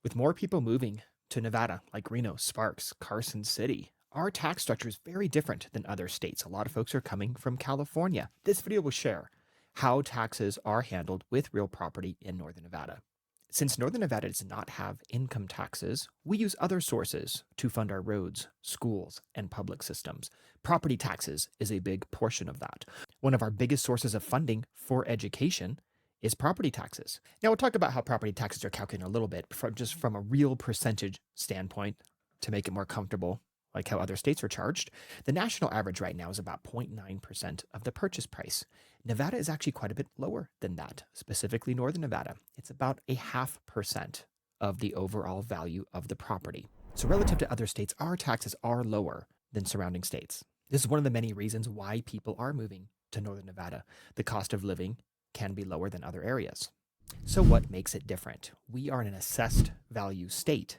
With more people moving to Nevada, like Reno, Sparks, Carson City, our tax structure is very different than other states. A lot of folks are coming from California. This video will share how taxes are handled with real property in Northern Nevada. Since Northern Nevada does not have income taxes, we use other sources to fund our roads, schools, and public systems. Property taxes is a big portion of that. One of our biggest sources of funding for education is property taxes. Now we'll talk about how property taxes are calculated a little bit from a real percentage standpoint to make it more comfortable, like how other states are charged. The national average right now is about 0.9% of the purchase price. Nevada is actually quite a bit lower than that, specifically Northern Nevada. It's about 0.5% of the overall value of the property. So relative to other states, our taxes are lower than surrounding states. This is one of the many reasons why people are moving to Northern Nevada. The cost of living can be lower than other areas. So what makes it different? We are in an assessed value state.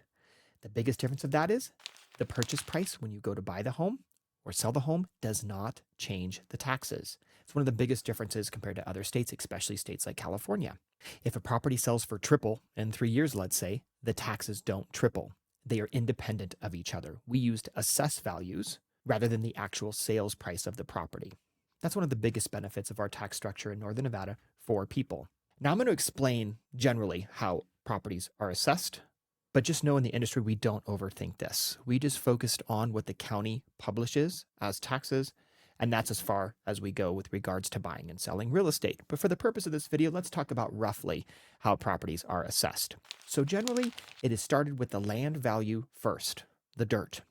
The biggest difference of that is the purchase price when you go to buy the home or sell the home does not change the taxes. It's one of the biggest differences compared to other states, especially states like California. If a property sells for triple in 3 years, let's say, the taxes don't triple. They are independent of each other. We used assessed values rather than the actual sales price of the property. That's one of the biggest benefits of our tax structure in Northern Nevada for people. Now I'm going to explain generally how properties are assessed, but just know in the industry we don't overthink this. We just focused on what the county publishes as taxes, and that's as far as we go with regards to buying and selling real estate. But for the purpose of this video, let's talk about roughly how properties are assessed. So generally, it is started with the land value first, the dirt.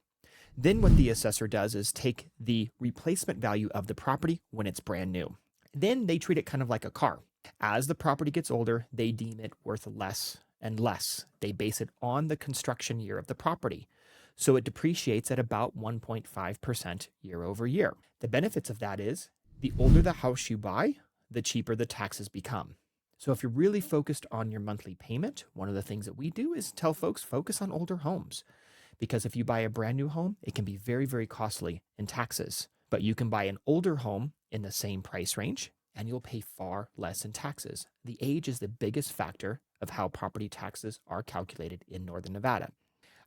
Then what the assessor does is take the replacement value of the property when it's brand new. Then they treat it kind of like a car. As the property gets older, they deem it worth less and less. They base it on the construction year of the property. So it depreciates at about 1.5% year over year. The benefits of that is the older the house you buy, the cheaper the taxes become. So if you're really focused on your monthly payment, one of the things that we do is tell folks focus on older homes. Because if you buy a brand new home, it can be very, very costly in taxes. But you can buy an older home in the same price range and you'll pay far less in taxes. The age is the biggest factor of how property taxes are calculated in Northern Nevada.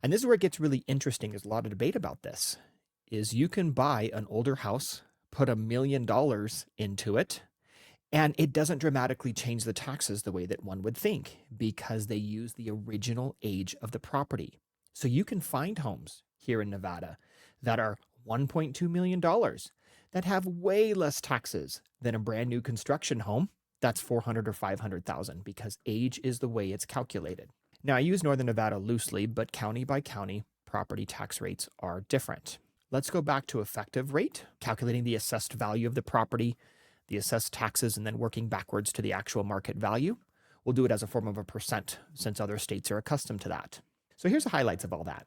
And this is where it gets really interesting. There's a lot of debate about this, is you can buy an older house, put $1 million into it, and it doesn't dramatically change the taxes the way that one would think because they use the original age of the property. So you can find homes here in Nevada that are $1.2 million that have way less taxes than a brand new construction home that's $400,000 or $500,000 because age is the way it's calculated. Now I use Northern Nevada loosely, but county by county, property tax rates are different. Let's go back to effective rate, calculating the assessed value of the property, the assessed taxes, and then working backwards to the actual market value. We'll do it as a form of a percent since other states are accustomed to that. So here's the highlights of all that.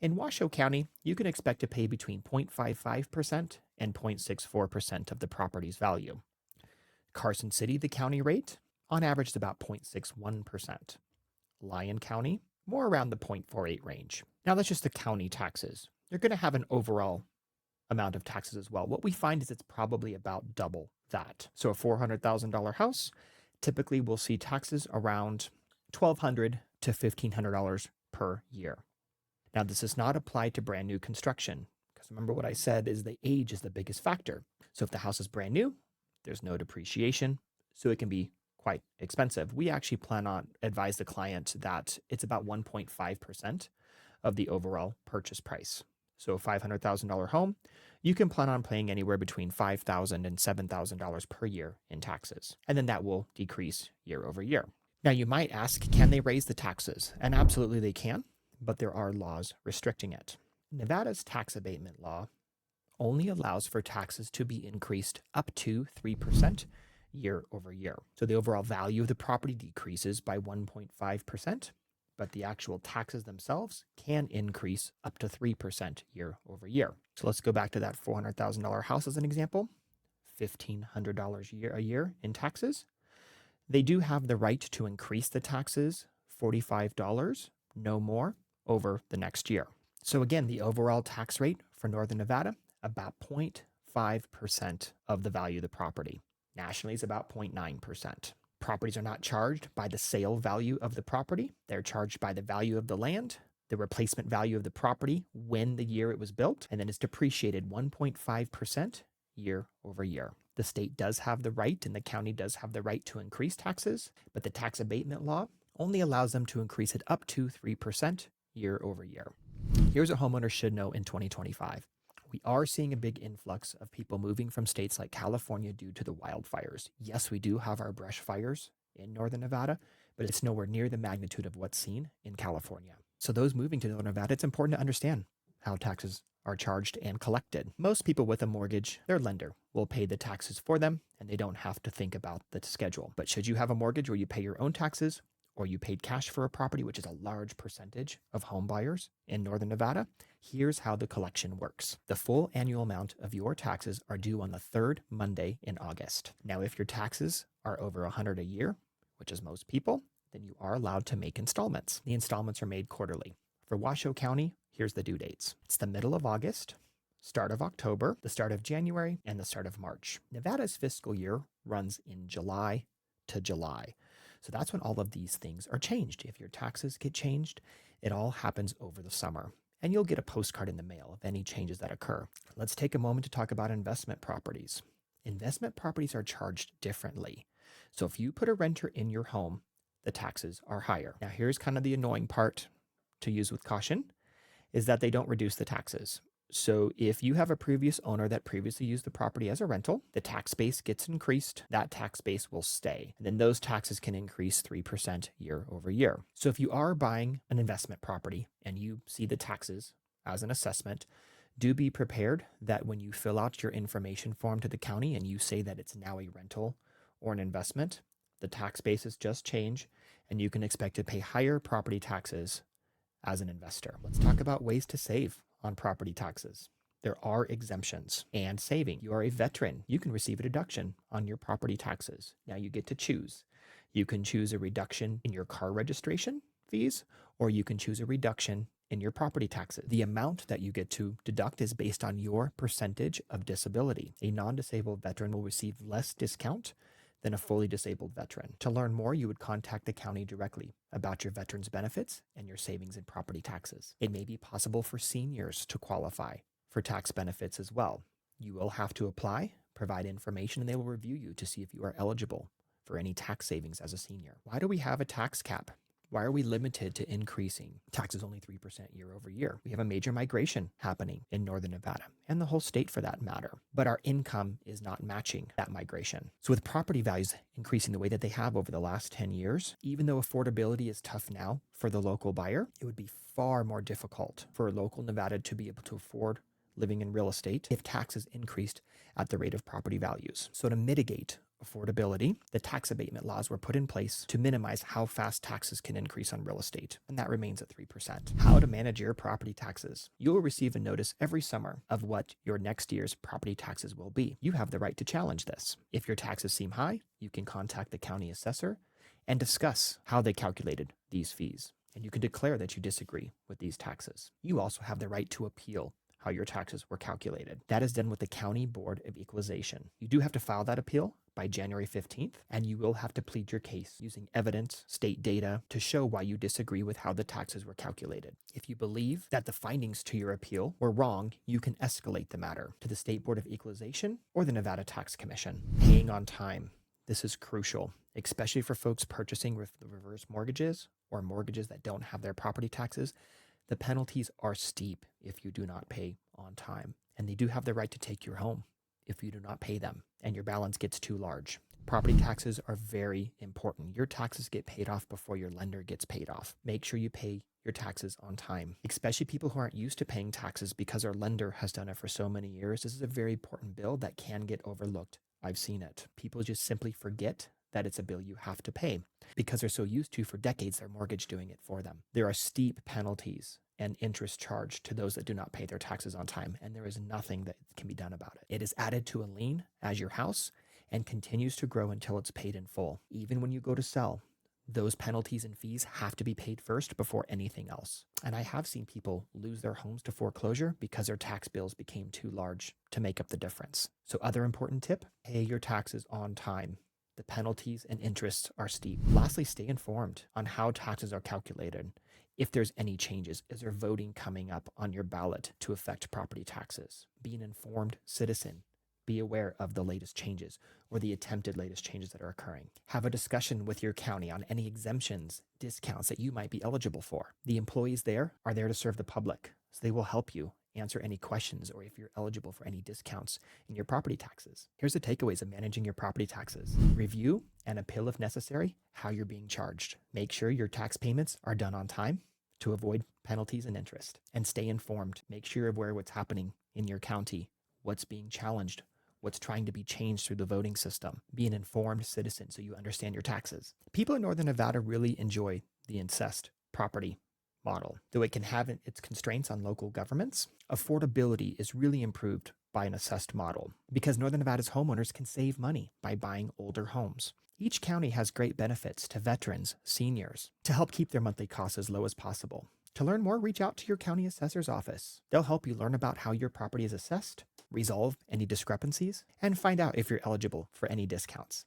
In Washoe County, you can expect to pay between 0.55% and 0.64% of the property's value. Carson City, the county rate, on average is about 0.61%. Lyon County, more around the 0.48 range. Now that's just the county taxes. You're going to have an overall amount of taxes as well. What we find is it's probably about double that. So a $400,000 house, typically we'll see taxes around $1,200 to $1,500 per year. Now, this does not apply to brand new construction because remember what I said is the age is the biggest factor. So if the house is brand new, there's no depreciation, so it can be quite expensive. We actually advise the client that it's about 1.5% of the overall purchase price. So a $500,000 home, you can plan on paying anywhere between $5,000 and $7,000 per year in taxes. And then that will decrease year over year. Now you might ask, can they raise the taxes? And absolutely they can, but there are laws restricting it. Nevada's tax abatement law only allows for taxes to be increased up to 3% year over year. So the overall value of the property decreases by 1.5%, but the actual taxes themselves can increase up to 3% year over year. So let's go back to that $400,000 house as an example, $1,500 a year in taxes. They do have the right to increase the taxes $45, no more, over the next year. So again, the overall tax rate for Northern Nevada, about 0.5% of the value of the property. Nationally, it's about 0.9%. Properties are not charged by the sale value of the property. They're charged by the value of the land, the replacement value of the property when the year it was built, and then it's depreciated 1.5% year over year. The state does have the right and the county does have the right to increase taxes, but the tax abatement law only allows them to increase it up to 3% year over year. Here's what homeowners should know in 2025. We are seeing a big influx of people moving from states like California due to the wildfires. Yes, we do have our brush fires in northern Nevada, but it's nowhere near the magnitude of what's seen in California. So those moving to northern Nevada, it's important to understand how taxes are charged and collected. Most people with a mortgage, their lender will pay the taxes for them, and they don't have to think about the schedule. But should you have a mortgage where you pay your own taxes, or you paid cash for a property, which is a large percentage of home buyers in northern Nevada, here's how the collection works. The full annual amount of your taxes are due on the third Monday in August. Now, if your taxes are over $100 a year, which is most people, then you are allowed to make installments. The installments are made quarterly. For Washoe County, here's the due dates. It's the middle of August, start of October, the start of January, and the start of March. Nevada's fiscal year runs in July to July. So that's when all of these things are changed. If your taxes get changed, it all happens over the summer. And you'll get a postcard in the mail of any changes that occur. Let's take a moment to talk about investment properties. Investment properties are charged differently. So if you put a renter in your home, the taxes are higher. Now here's kind of the annoying part to use with caution, is that they don't reduce the taxes. So if you have a previous owner that previously used the property as a rental, the tax base gets increased, that tax base will stay. And then those taxes can increase 3% year over year. So if you are buying an investment property and you see the taxes as an assessment, do be prepared that when you fill out your information form to the county and you say that it's now a rental or an investment, the tax bases just change and you can expect to pay higher property taxes as an investor. Let's talk about ways to save on property taxes. There are exemptions and saving. You are a veteran, you can receive a deduction on your property taxes. Now you get to choose. You can choose a reduction in your car registration fees, or you can choose a reduction in your property taxes. The amount that you get to deduct is based on your percentage of disability. A non-disabled veteran will receive less discount than a fully disabled veteran. To learn more, you would contact the county directly about your veterans benefits and your savings in property taxes. It may be possible for seniors to qualify for tax benefits as well. You will have to apply, provide information, and they will review you to see if you are eligible for any tax savings as a senior. Why do we have a tax cap? Why are we limited to increasing taxes only 3% year over year? We have a major migration happening in northern Nevada and the whole state for that matter, but our income is not matching that migration. So with property values increasing the way that they have over the last 10 years, even though affordability is tough now for the local buyer, it would be far more difficult for a local Nevada to be able to afford living in real estate if taxes increased at the rate of property values. So to mitigate affordability, the tax abatement laws were put in place to minimize how fast taxes can increase on real estate, and that remains at 3%. How to manage your property taxes. You will receive a notice every summer of what your next year's property taxes will be. You have the right to challenge this. If your taxes seem high, you can contact the county assessor and discuss how they calculated these fees, and you can declare that you disagree with these taxes. You also have the right to appeal how your taxes were calculated. That is done with the County Board of Equalization. You do have to file that appeal by January 15th, and you will have to plead your case using evidence, state data, to show why you disagree with how the taxes were calculated. If you believe that the findings to your appeal were wrong, you can escalate the matter to the State Board of Equalization or the Nevada Tax Commission. Paying on time. This is crucial, especially for folks purchasing with reverse mortgages or mortgages that don't have their property taxes. The penalties are steep if you do not pay on time, and they do have the right to take your home if you do not pay them and your balance gets too large. Property taxes are very important. Your taxes get paid off before your lender gets paid off. Make sure you pay your taxes on time, especially people who aren't used to paying taxes because our lender has done it for so many years. This is a very important bill that can get overlooked. I've seen it. People just simply forget that it's a bill you have to pay because they're so used to, for decades, their mortgage doing it for them. There are steep penalties and interest charged to those that do not pay their taxes on time, and there is nothing that can be done about it. It is added to a lien as your house and continues to grow until it's paid in full. Even when you go to sell, those penalties and fees have to be paid first before anything else. And I have seen people lose their homes to foreclosure because their tax bills became too large to make up the difference. So other important tip, pay your taxes on time. The penalties and interests are steep. Lastly, stay informed on how taxes are calculated. If there's any changes, is there voting coming up on your ballot to affect property taxes? Be an informed citizen. Be aware of the latest changes or the attempted latest changes that are occurring. Have a discussion with your county on any exemptions, discounts that you might be eligible for. The employees there are there to serve the public, so they will help you answer any questions or if you're eligible for any discounts in your property taxes. Here's the takeaways of managing your property taxes. Review and appeal if necessary how you're being charged. Make sure your tax payments are done on time to avoid penalties and interest. And stay informed. Make sure you're aware of what's happening in your county, what's being challenged, what's trying to be changed through the voting system. Be an informed citizen so you understand your taxes. People in Northern Nevada really enjoy the assessed property model. Though it can have its constraints on local governments, affordability is really improved by an assessed model because Northern Nevada's homeowners can save money by buying older homes. Each county has great benefits to veterans, seniors, to help keep their monthly costs as low as possible. To learn more, reach out to your county assessor's office. They'll help you learn about how your property is assessed, resolve any discrepancies, and find out if you're eligible for any discounts.